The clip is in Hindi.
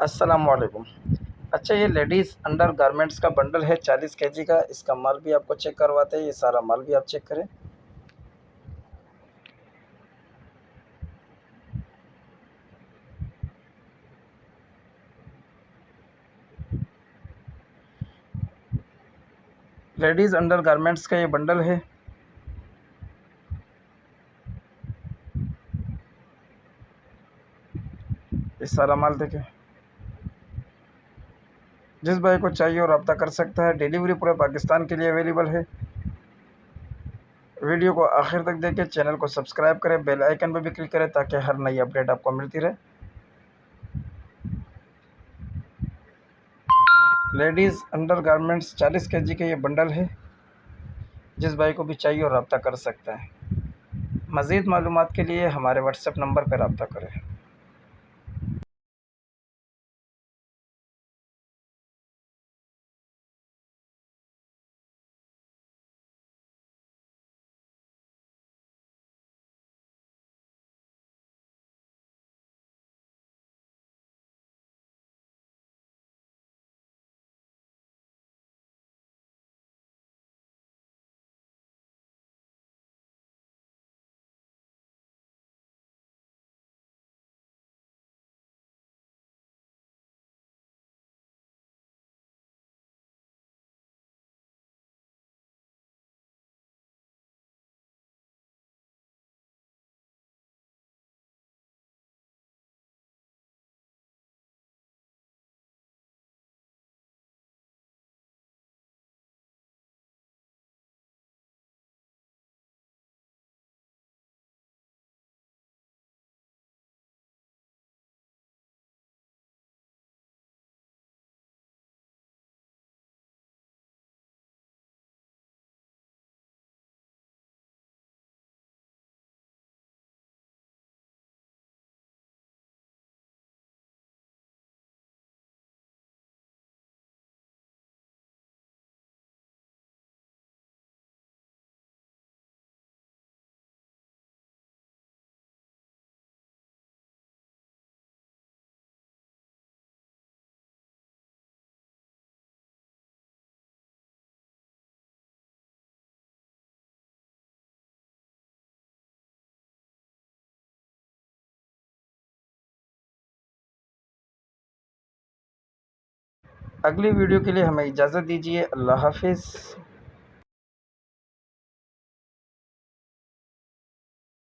अस्सलाम वालेकुम। अच्छा, ये लेडीज़ अंडर गारमेंट्स का बंडल है 40 केजी का। इसका माल भी आपको चेक करवाते हैं, ये सारा माल भी आप चेक करें। लेडीज़ अंडर गारमेंट्स का ये बंडल है। ये सारा माल देखें। जिस भाई को चाहिए वो रब्ता कर सकता है। डिलीवरी पूरे पाकिस्तान के लिए अवेलेबल है। वीडियो को आखिर तक देखें, चैनल को सब्सक्राइब करें, बेल आइकन पर भी क्लिक करें ताकि हर नई अपडेट आपको मिलती रहे। लेडीज़ अंडर गारमेंट्स 40 केजी का ये बंडल है। जिस भाई को भी चाहिए वो रब्ता कर सकता है। मज़ीद मालूमात के लिए हमारे व्हाट्सएप नंबर पर रब्ता करें। अगली वीडियो के लिए हमें इजाज़त दीजिए। अल्लाह हाफिज़।